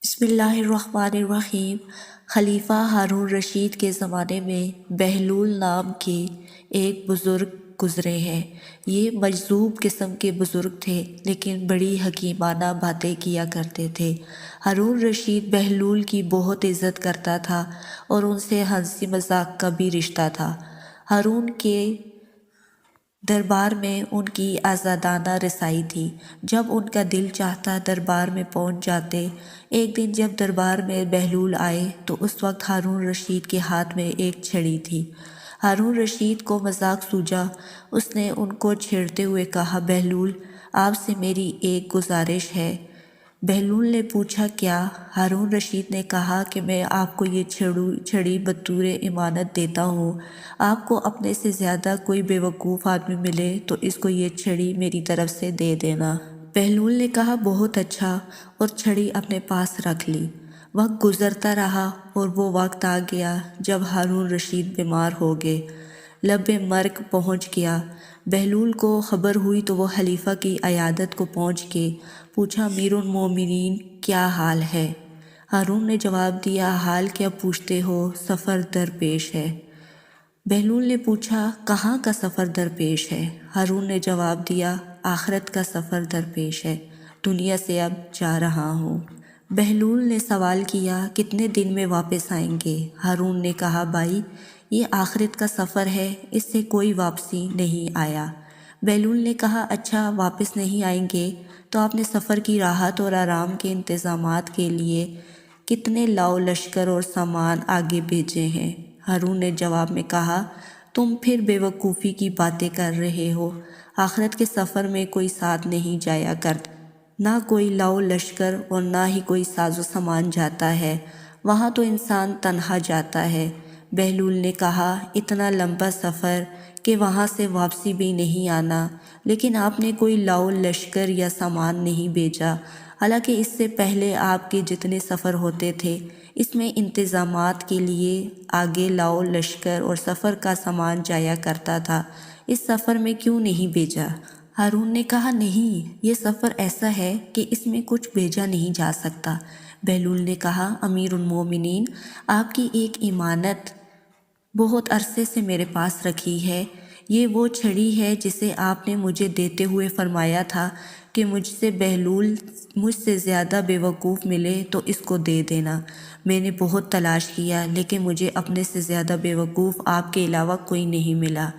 بسم اللہ الرحمن الرحیم۔ خلیفہ ہارون رشید کے زمانے میں بہلول نام کے ایک بزرگ گزرے ہیں۔ یہ مجذوب قسم کے بزرگ تھے لیکن بڑی حکیمانہ باتیں کیا کرتے تھے۔ ہارون رشید بہلول کی بہت عزت کرتا تھا اور ان سے ہنسی مذاق کا بھی رشتہ تھا۔ ہارون کے دربار میں ان کی آزادانہ رسائی تھی۔ جب ان کا دل چاہتا دربار میں پہنچ جاتے۔ ایک دن جب دربار میں بہلول آئے تو اس وقت ہارون رشید کے ہاتھ میں ایک چھڑی تھی۔ ہارون رشید کو مذاق سوجا۔ اس نے ان کو چھیڑتے ہوئے کہا، بہلول، آپ سے میری ایک گزارش ہے۔ بہلول نے پوچھا، کیا؟ ہارون رشید نے کہا کہ میں آپ کو یہ چھڑی بطور امانت دیتا ہوں۔ آپ کو اپنے سے زیادہ کوئی بیوقوف آدمی ملے تو اس کو یہ چھڑی میری طرف سے دے دینا۔ بہلول نے کہا، بہت اچھا، اور چھڑی اپنے پاس رکھ لی۔ وقت گزرتا رہا اور وہ وقت آ گیا جب ہارون رشید بیمار ہو گئے، لبِ مرگ پہنچ گیا۔ بہلول کو خبر ہوئی تو وہ خلیفہ کی عیادت کو پہنچ کے پوچھا، امیر المومنین، کیا حال ہے؟ ہارون نے جواب دیا، حال کیا پوچھتے ہو، سفر درپیش ہے۔ بہلول نے پوچھا، کہاں کا سفر درپیش ہے؟ ہارون نے جواب دیا، آخرت کا سفر درپیش ہے، دنیا سے اب جا رہا ہوں۔ بہلول نے سوال کیا، کتنے دن میں واپس آئیں گے؟ ہارون نے کہا، بھائی، یہ آخرت کا سفر ہے، اس سے کوئی واپسی نہیں آیا۔ بہلول نے کہا، اچھا، واپس نہیں آئیں گے تو آپ نے سفر کی راحت اور آرام کے انتظامات کے لیے کتنے لاؤ لشکر اور سامان آگے بھیجے ہیں؟ ہارون نے جواب میں کہا، تم پھر بے وقوفی کی باتیں کر رہے ہو۔ آخرت کے سفر میں کوئی ساتھ نہیں جایا کرتا، نہ کوئی لاؤ لشکر اور نہ ہی کوئی ساز و سامان جاتا ہے، وہاں تو انسان تنہا جاتا ہے۔ بہلول نے کہا، اتنا لمبا سفر کہ وہاں سے واپسی بھی نہیں آنا، لیکن آپ نے کوئی لاؤ لشکر یا سامان نہیں بھیجا، حالانکہ اس سے پہلے آپ کے جتنے سفر ہوتے تھے اس میں انتظامات کے لیے آگے لاؤ لشکر اور سفر کا سامان جایا کرتا تھا، اس سفر میں کیوں نہیں بھیجا؟ ہارون نے کہا، نہیں، یہ سفر ایسا ہے کہ اس میں کچھ بھیجا نہیں جا سکتا۔ بہلول نے کہا، امیر المومنین، آپ کی ایک امانت بہت عرصے سے میرے پاس رکھی ہے۔ یہ وہ چھڑی ہے جسے آپ نے مجھے دیتے ہوئے فرمایا تھا کہ مجھ سے زیادہ بیوقوف ملے تو اس کو دے دینا۔ میں نے بہت تلاش کیا لیکن مجھے اپنے سے زیادہ بیوقوف آپ کے علاوہ کوئی نہیں ملا،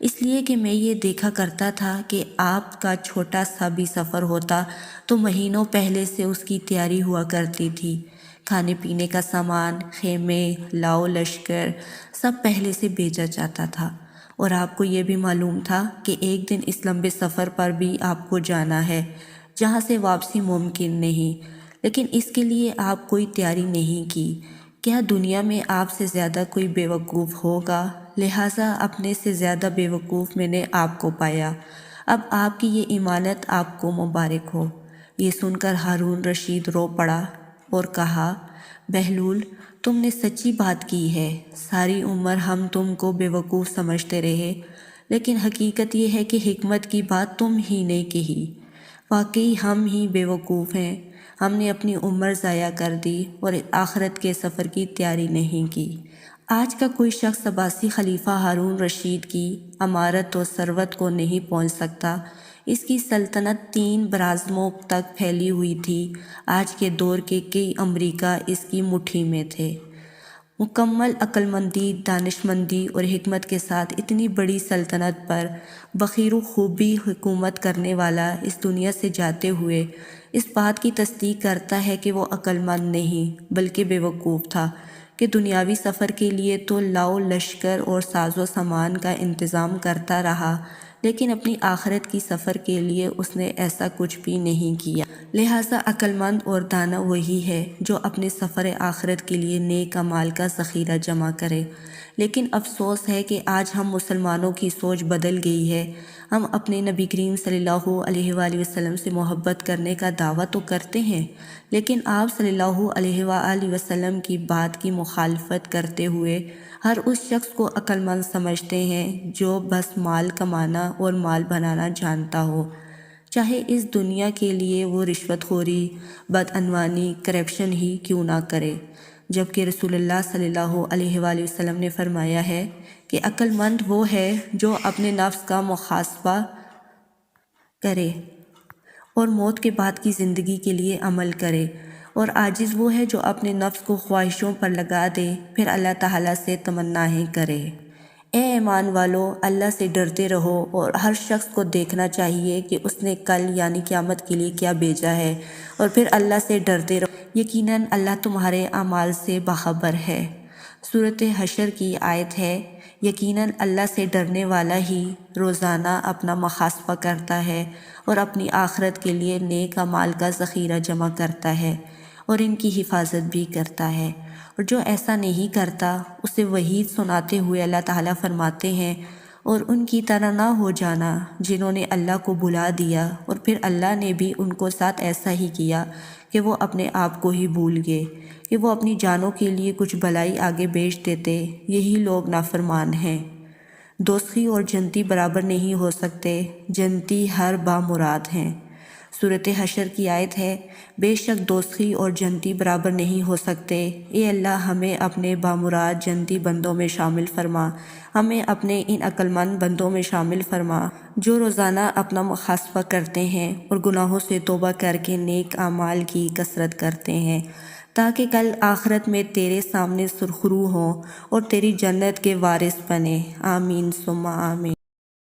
اس لیے کہ میں یہ دیکھا کرتا تھا کہ آپ کا چھوٹا سا بھی سفر ہوتا تو مہینوں پہلے سے اس کی تیاری ہوا کرتی تھی۔ کھانے پینے کا سامان، خیمے، لاؤ لشکر سب پہلے سے بھیجا جاتا تھا، اور آپ کو یہ بھی معلوم تھا کہ ایک دن اس لمبے سفر پر بھی آپ کو جانا ہے جہاں سے واپسی ممکن نہیں، لیکن اس کے لیے آپ کوئی تیاری نہیں کی۔ کیا دنیا میں آپ سے زیادہ کوئی بیوقوف ہوگا؟ لہٰذا اپنے سے زیادہ بیوقوف میں نے آپ کو پایا۔ اب آپ کی یہ امانت آپ کو مبارک ہو۔ یہ سن کر ہارون رشید رو پڑا اور کہا، بہلول، تم نے سچی بات کی ہے، ساری عمر ہم تم کو بیوقوف سمجھتے رہے، لیکن حقیقت یہ ہے کہ حکمت کی بات تم ہی نے کہی، واقعی ہم ہی بیوقوف ہیں، ہم نے اپنی عمر ضائع کر دی اور آخرت کے سفر کی تیاری نہیں کی۔ آج کا کوئی شخص عباسی خلیفہ ہارون رشید کی امارت و ثروت کو نہیں پہنچ سکتا۔ اس کی سلطنت 3 براعظموں تک پھیلی ہوئی تھی۔ آج کے دور کے کئی امریکہ اس کی مٹھی میں تھے۔ مکمل عقلمندی، دانشمندی اور حکمت کے ساتھ اتنی بڑی سلطنت پر بخیر و خوبی حکومت کرنے والا اس دنیا سے جاتے ہوئے اس بات کی تصدیق کرتا ہے کہ وہ عقلمند نہیں بلکہ بیوقوف تھا کہ دنیاوی سفر کے لیے تو لاؤ لشکر اور ساز و سامان کا انتظام کرتا رہا، لیکن اپنی آخرت کی سفر کے لیے اس نے ایسا کچھ بھی نہیں کیا۔ لہٰذا عقلمند اور دانا وہی ہے جو اپنے سفر آخرت کے لیے نیک اعمال کا ذخیرہ جمع کرے۔ لیکن افسوس ہے کہ آج ہم مسلمانوں کی سوچ بدل گئی ہے۔ ہم اپنے نبی کریم صلی اللہ علیہ وآلہ وسلم سے محبت کرنے کا دعویٰ تو کرتے ہیں، لیکن آپ صلی اللہ علیہ وآلہ وسلم کی بات کی مخالفت کرتے ہوئے ہر اس شخص کو عقل مند سمجھتے ہیں جو بس مال کمانا اور مال بنانا جانتا ہو، چاہے اس دنیا کے لیے وہ رشوت خوری، بدعنوانی، کرپشن ہی کیوں نہ کرے۔ جبکہ رسول اللہ صلی اللہ علیہ وآلہ وسلم نے فرمایا ہے کہ عقل مند وہ ہے جو اپنے نفس کا محاسبہ کرے اور موت کے بعد کی زندگی کے لیے عمل کرے، اور عاجز وہ ہے جو اپنے نفس کو خواہشوں پر لگا دے پھر اللہ تعالیٰ سے تمنائیں کرے۔ اے ایمان والو، اللہ سے ڈرتے رہو اور ہر شخص کو دیکھنا چاہیے کہ اس نے کل یعنی قیامت کے لیے کیا بھیجا ہے، اور پھر اللہ سے ڈرتے رہو، یقیناً اللہ تمہارے اعمال سے باخبر ہے۔ سورۃ حشر کی آیت ہے، یقیناً اللہ سے ڈرنے والا ہی روزانہ اپنا محاسبہ کرتا ہے اور اپنی آخرت کے لیے نیک اعمال کا ذخیرہ جمع کرتا ہے اور ان کی حفاظت بھی کرتا ہے، اور جو ایسا نہیں کرتا اسے وعید سناتے ہوئے اللہ تعالیٰ فرماتے ہیں، اور ان کی طرح نہ ہو جانا جنہوں نے اللہ کو بھلا دیا اور پھر اللہ نے بھی ان کو ساتھ ایسا ہی کیا کہ وہ اپنے آپ کو ہی بھول گئے کہ وہ اپنی جانوں کے لیے کچھ بھلائی آگے بیچ دیتے، یہی لوگ نافرمان ہیں۔ دوزخی اور جنتی برابر نہیں ہو سکتے، جنتی ہر بامراد ہیں۔ سورۃ حشر کی آیت ہے، بے شک دوزخی اور جنتی برابر نہیں ہو سکتے، اے اللہ ہمیں اپنے بامراد جنتی بندوں میں شامل فرما، ہمیں اپنے ان عقل مند بندوں میں شامل فرما جو روزانہ اپنا محاسبہ کرتے ہیں اور گناہوں سے توبہ کر کے نیک اعمال کی کثرت کرتے ہیں، تاکہ کل آخرت میں تیرے سامنے سرخرو ہوں اور تیری جنت کے وارث بنیں۔ آمین ثم آمین۔